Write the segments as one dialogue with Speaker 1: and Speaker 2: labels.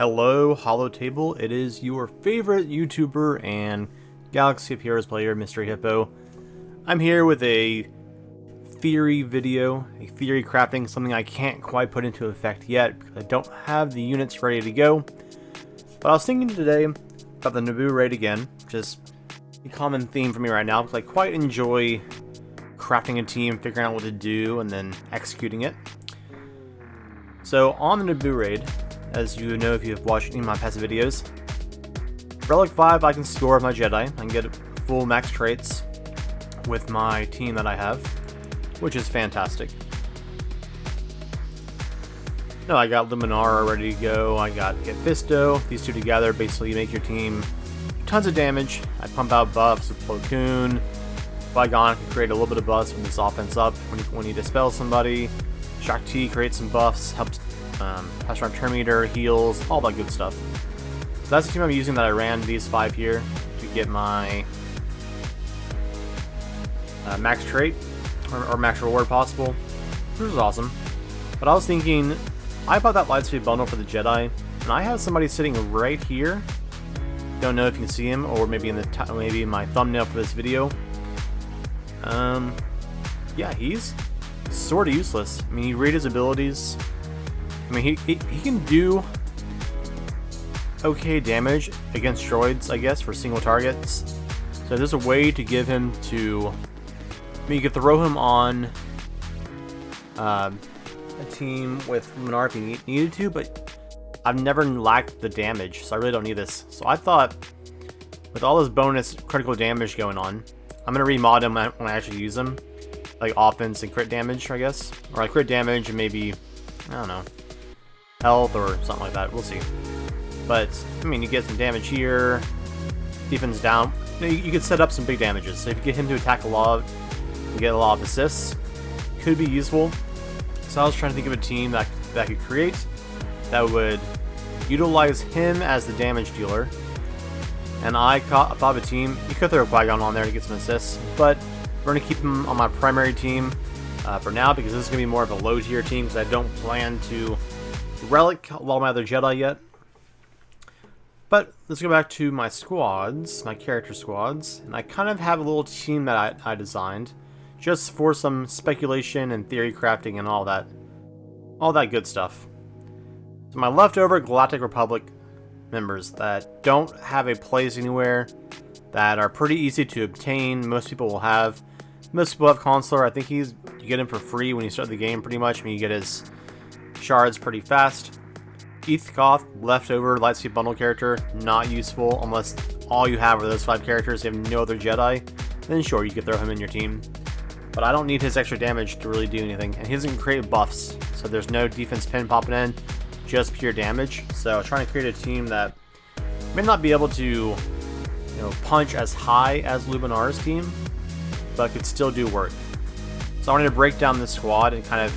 Speaker 1: Hello, Hollow Table. It is your favorite YouTuber and Galaxy of Heroes player, Mystery Hippo. I'm here with a theory video, a theory crafting, something I can't quite put into effect yet because I don't have the units ready to go. But I was thinking today about the Naboo raid again, just a common theme for me right now because I quite enjoy crafting a team, figuring out what to do, and then executing it. So on the Naboo raid, as you know if you've watched any of my past videos, Relic 5 I can score with my Jedi. I can get full max traits with my team that I have, which is fantastic. No, I got Luminara ready to go, I got Fisto. These two together basically make your team tons of damage. I pump out buffs with Plo Koon. Qui-Gon can create a little bit of buffs when this offense up, when you dispel somebody. Shakti creates some buffs, helps pass around turn meter, heals, all that good stuff. So that's the team I'm using that I ran these 5 here to get my max trait, or max reward possible, which was awesome. But I was thinking, I bought that Lightspeed bundle for the Jedi, and I have somebody sitting right here. Don't know if you can see him, or maybe in the maybe in my thumbnail for this video. Yeah, he's sort of useless. I mean, you read his abilities. I mean, he can do okay damage against droids, I guess, for single targets. So there's a way to give him to... I mean, you could throw him on a team with Luminara if you needed to, but I've never lacked the damage, so I really don't need this. So I thought, with all this bonus critical damage going on, I'm going to remod him when I actually use him. Like offense and crit damage, I guess. Or like crit damage and maybe, I don't know, health or something like that. We'll see. But, I mean, you get some damage here. Defense down. You could set up some big damages. So if you get him to attack a lot, you get a lot of assists. Could be useful. So I was trying to think of a team that could create that would utilize him as the damage dealer. And I thought of a team. You could throw a Qui-Gon on there to get some assists, but we're going to keep him on my primary team for now because this is going to be more of a low tier team because I don't plan to relic a lot of my other Jedi yet. But let's go back to my squads, my character squads, and I kind of have a little team that I designed just for some speculation and theory crafting and all that good stuff. So my leftover Galactic Republic members that don't have a place anywhere, that are pretty easy to obtain. Most people will have. Most people have Consular. I think you get him for free when you start the game, pretty much. I mean, you get his shards pretty fast. Eeth Koth, leftover Lightspeed bundle character, not useful unless all you have are those 5 characters. You have no other Jedi. Then sure, you could throw him in your team. But I don't need his extra damage to really do anything. And he doesn't create buffs, so there's no defense pin popping in, just pure damage. So trying to create a team that may not be able to, punch as high as Luminara's team, but could still do work. So I wanted to break down this squad and kind of,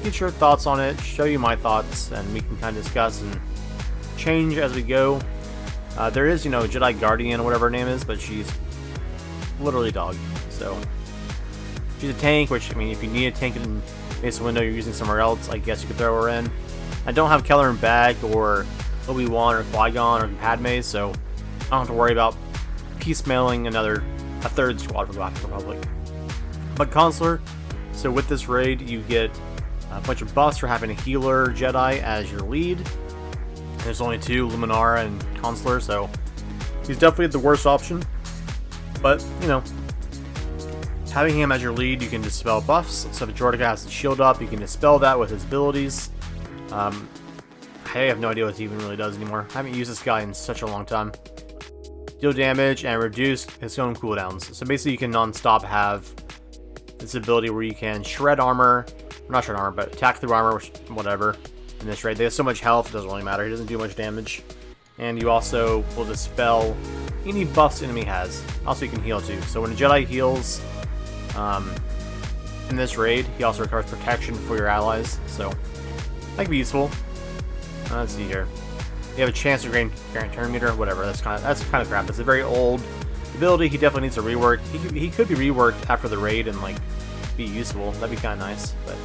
Speaker 1: get your thoughts on it, show you my thoughts, and we can kind of discuss and change as we go. There is, Jedi Guardian or whatever her name is, but she's literally dog. So she's a tank, which, I mean, if you need a tank in Mace Window you're using somewhere else, I guess you could throw her in. I don't have Keller in bag or Obi-Wan or Qui-Gon or Padme, so I don't have to worry about piecemealing a third squad for Galactic Republic. But Consular, so with this raid, you get a bunch of buffs for having a healer Jedi as your lead. There's only 2, Luminara and Consular, so he's definitely the worst option. But, having him as your lead, you can dispel buffs. So if Jordica has the shield up, you can dispel that with his abilities. I have no idea what he even really does anymore. I haven't used this guy in such a long time. Deal damage and reduce his own cooldowns. So basically you can non-stop have this ability where you can shred armor, not shred armor, but attack through armor, whatever, in this raid. They have so much health, it doesn't really matter. He doesn't do much damage. And you also will dispel any buffs enemy has. Also you can heal too. So when a Jedi heals in this raid, he also recovers protection for your allies. So that could be useful. Let's see here. You have a chance to gain turn meter, whatever. That's kind of crap. It's a very old ability. He definitely needs a rework. He could be reworked after the raid and be useful. That'd be kind of nice. But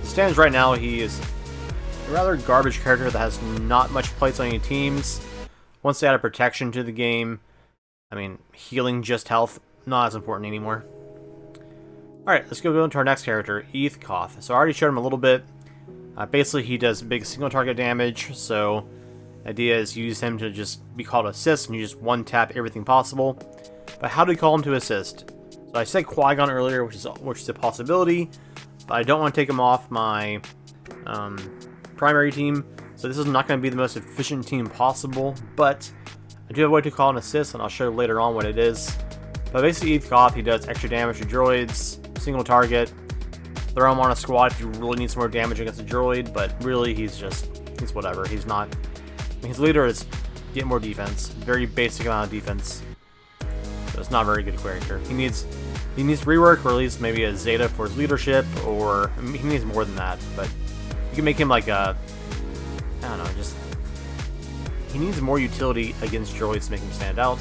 Speaker 1: as it stands right now, he is a rather garbage character that has not much plates on any teams. Once they add a protection to the game, I mean, healing just health, not as important anymore. Alright, let's go into our next character, Eeth Koth. So I already showed him a little bit. Basically, he does big single target damage, so the idea is use him to just be called assist, and you just one-tap everything possible. But how do we call him to assist? So I said Qui-Gon earlier, which is a possibility, but I don't want to take him off my primary team, so this is not going to be the most efficient team possible, but I do have a way to call an assist, and I'll show later on what it is. But basically, Eeth Koth, he does extra damage to droids, single target, throw him on a squad if you really need some more damage against a droid, but really he's whatever. He's not, I mean, his leader is get more defense, very basic amount of defense, so it's not a very good character. He needs rework, or at least maybe a Zeta for his leadership, or I mean, he needs more than that, but you can make him like a, I don't know, just, he needs more utility against droids to make him stand out.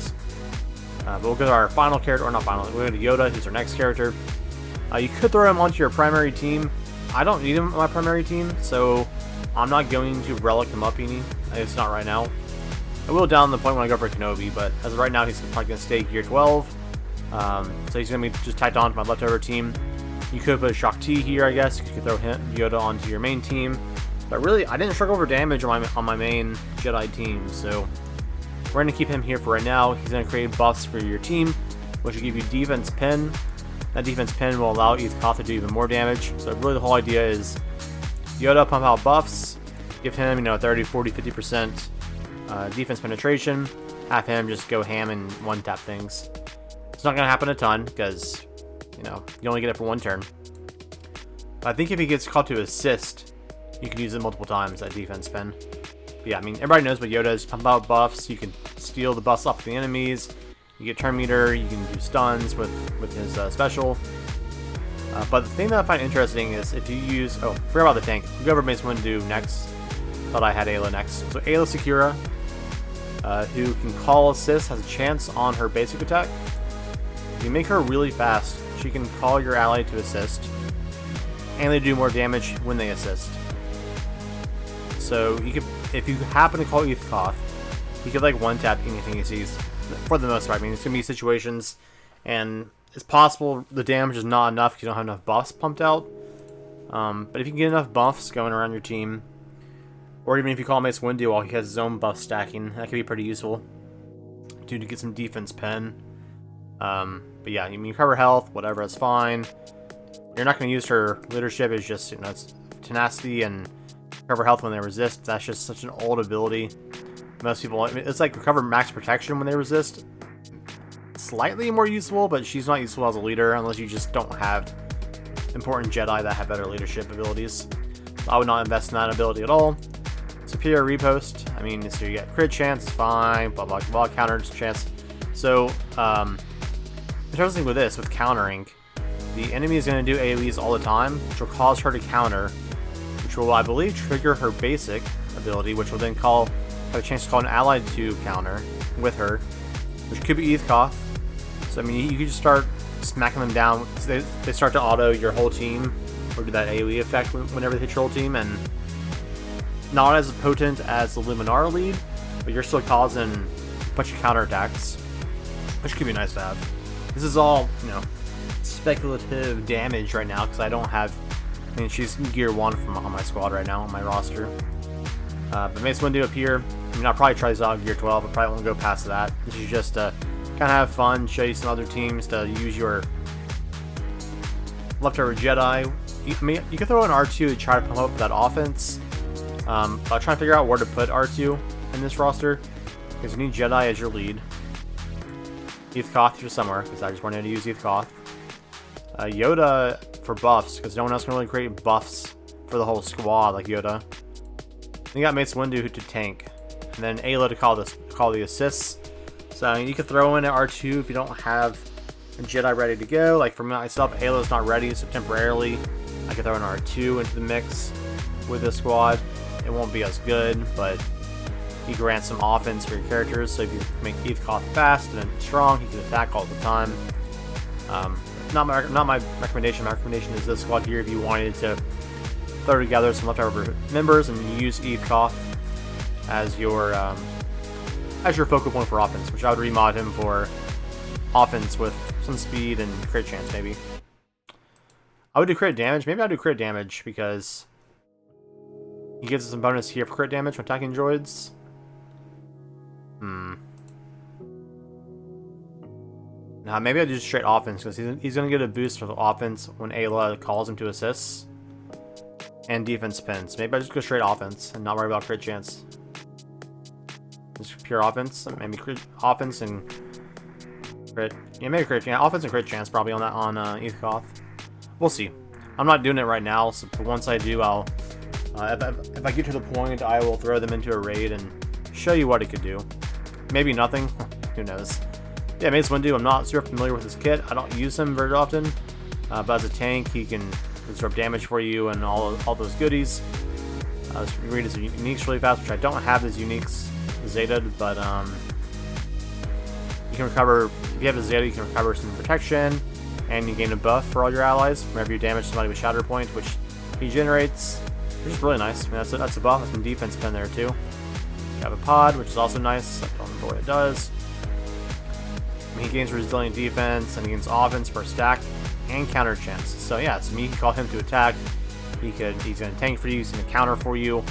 Speaker 1: But we'll go to our final character, or not final, we'll go to Yoda, who's our next character. You could throw him onto your primary team. I don't need him on my primary team, so I'm not going to relic him up any. It's not right now. I will down the point when I go for Kenobi, but as of right now, he's probably going to stay gear 12. So he's going to be just tacked on to my leftover team. You could put a Shak Ti here, I guess. You could throw Yoda onto your main team. But really, I didn't struggle for damage on my main Jedi team, so we're going to keep him here for right now. He's going to create buffs for your team, which will give you defense pin. That defense pin will allow Eeth Koth to do even more damage. So really the whole idea is Yoda pump out buffs, give him, 30, 40, 50% defense penetration, have him just go ham and one-tap things. It's not going to happen a ton, because, you only get it for one turn. But I think if he gets called to assist, you can use it multiple times, that defense pin. But yeah, I mean, everybody knows what Yoda is. Pump out buffs, you can steal the buffs off the enemies, you get turn meter, you can do stuns with his special. But the thing that I find interesting is if you use, oh, forgot about the tank. We'll go over Mace Windu next. Thought I had Ayla next. So Ayla Secura, who can call assist, has a chance on her basic attack. If you make her really fast, she can call your ally to assist, and they do more damage when they assist. So you could, if you happen to call Eeth Koth, he could like one-tap anything he sees, for the most part. I mean, it's gonna be situations, and it's possible the damage is not enough because you don't have enough buffs pumped out. But if you can get enough buffs going around your team, or even if you call Mace Windu while he has his own buff stacking, that could be pretty useful to get some defense pen. But yeah, you cover health, whatever, that's fine. You're not going to use her leadership. It's just, it's tenacity and recover health when they resist. That's just such an old ability. Most people, I mean, it's like recover max protection when they resist. Slightly more useful, but she's not useful as a leader unless you just don't have important Jedi that have better leadership abilities. So I would not invest in that ability at all. Superior repost, I mean, so you get crit chance, fine, blah blah blah, counter chance. So, interesting with this, with countering, the enemy is going to do AoEs all the time, which will cause her to counter, which will, I believe, trigger her basic ability, which will then have a chance to call an ally to counter with her, which could be Eeth Koth. So, I mean, you could just start smacking them down. They start to auto your whole team, or do that AoE effect whenever they hit your whole team, and not as potent as the Luminar lead, but you're still causing a bunch of counterattacks, which could be nice to have. This is all, speculative damage right now, because I don't have, I mean, she's gear 1 on my squad right now, on my roster. But Mace Windu up here, I mean, I'll probably try this out in gear 12, I probably won't go past that. This is just to kind of have fun, show you some other teams to use your leftover Jedi. You can throw an R2 to try to pump up that offense. I'll try and figure out where to put R2 in this roster, because you need Jedi as your lead. Eeth Koth here somewhere, because I just wanted to use Eeth Koth. Yoda for buffs, because no one else can really create buffs for the whole squad like Yoda. Then you got Mace Windu to tank, and then Ayla to call the assists. So you could throw in an R2 if you don't have a Jedi ready to go. Like for myself, Ayla's not ready, so temporarily I could throw an R2 into the mix with this squad. It won't be as good, but you grant some offense for your characters. So if you make Eeth Koth fast and strong, he can attack all the time. Not my recommendation. My recommendation is this squad here if you wanted to throw together some leftover members and use Eeth Koth as your focal point for offense, which I would remod him for offense with some speed and crit chance, maybe. I would do crit damage. Maybe I'll do crit damage because he gives us some bonus here for crit damage when attacking droids. Now, maybe I'll do straight offense because he's going to get a boost for the offense when Ayla calls him to assists. And defense pins. Maybe I just go straight offense and not worry about crit chance. Just pure offense. Maybe crit offense and crit. Yeah, maybe crit chance. Offense and crit chance probably on Eeth Koth. We'll see. I'm not doing it right now, so once I do, I'll... if I get to the point, I will throw them into a raid and show you what it could do. Maybe nothing. Who knows? Yeah, Mace Windu, I'm not super familiar with his kit. I don't use him very often. But as a tank, he can absorb damage for you and all those goodies. Read his uniques really fast, which I don't have his uniques Zeta'd, but you can recover, if you have a Zeta, you can recover some protection, and you gain a buff for all your allies whenever you damage somebody with Shatter Point, which he generates, which is really nice. I mean, that's a buff, that's some defense pin there too. You have a pod, which is also nice. I don't remember what it does. I mean, he gains resilient defense, and he gains offense per stack, and counter chance. So yeah, so you can call him to attack. He's going to tank for you, he's going to counter for you.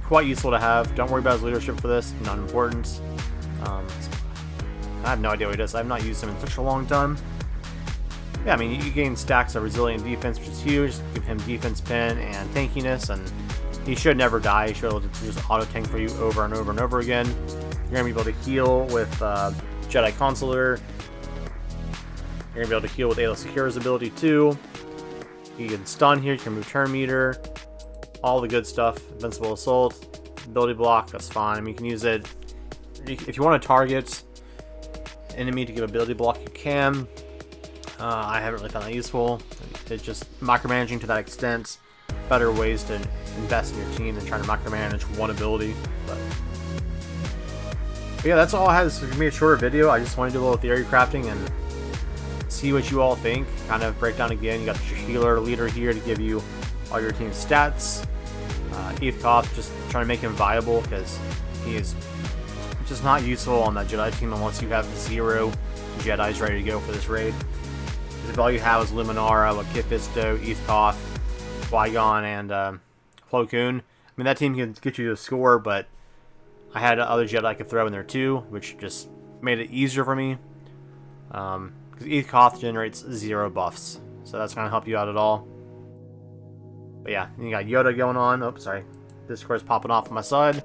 Speaker 1: Quite useful to have. Don't worry about his leadership for this, not important. I have no idea what he does. I've not used him in such a long time. Yeah, I mean, you gain stacks of resilient defense, which is huge. Give him defense pin and tankiness, and he should never die. He should be able to just auto tank for you over and over and over again. You're going to be able to heal with Jedi Consular. You're going to be able to heal with Ayla Secura's ability too. You can stun here, you can move turn meter, all the good stuff. Invincible Assault, ability block, that's fine. I mean, you can use it if you want to target enemy to give ability block, you can. I haven't really found that useful. It's just micromanaging to that extent. Better ways to invest in your team than trying to micromanage one ability. But yeah, that's all I had. This is going to be a shorter video. I just want to do a little theory crafting and see what you all think. Kind of break down again. You got your healer leader here to give you all your team's stats. Eeth Koth, just trying to make him viable because he is just not useful on that Jedi team unless you have 0 Jedis ready to go for this raid. Because if all you have is Luminara, like Kit Fisto, Eeth Koth, Qui-Gon, and Plo Koon, I mean, that team can get you to score, but I had other Jedi I could throw in there too, which just made it easier for me. Because Eeth Koth generates 0 buffs, so that's going to help you out at all. But yeah, you got Yoda going on. Oh, sorry. Discord's popping off on my side.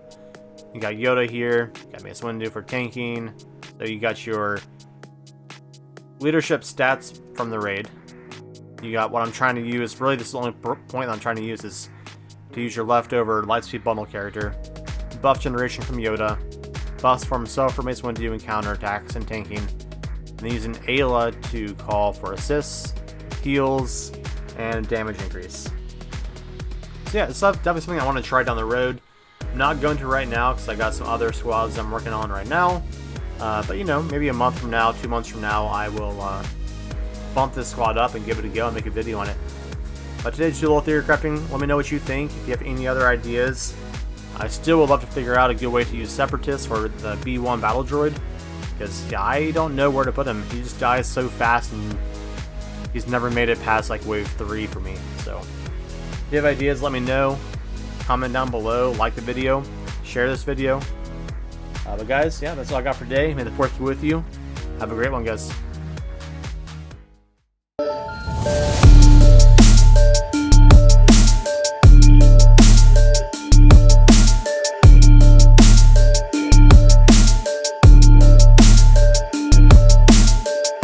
Speaker 1: You got Yoda here. You got Mace Windu for tanking. So you got your leadership stats from the raid. You got what I'm trying to use. Really, this is the only point that I'm trying to use is to use your leftover Lightspeed bundle character. Buff generation from Yoda. Buffs from himself for Mace Windu and counterattacks and tanking. And then using Ayla to call for assists, heals, and damage increase. So yeah, it's definitely something I want to try down the road. I'm not going to right now because I got some other squads I'm working on right now. But you know, maybe a month from now, 2 months from now, I will bump this squad up and give it a go and make a video on it. But today, just do a little theory crafting. Let me know what you think. If you have any other ideas, I still would love to figure out a good way to use Separatists for the B1 battle droid. Because yeah, I don't know where to put him. He just dies so fast and he's never made it past like wave 3 for me. So if you have ideas, let me know. Comment down below, like the video, share this video. But guys, yeah, that's all I got for today. May the Force be with you. Have a great one, guys.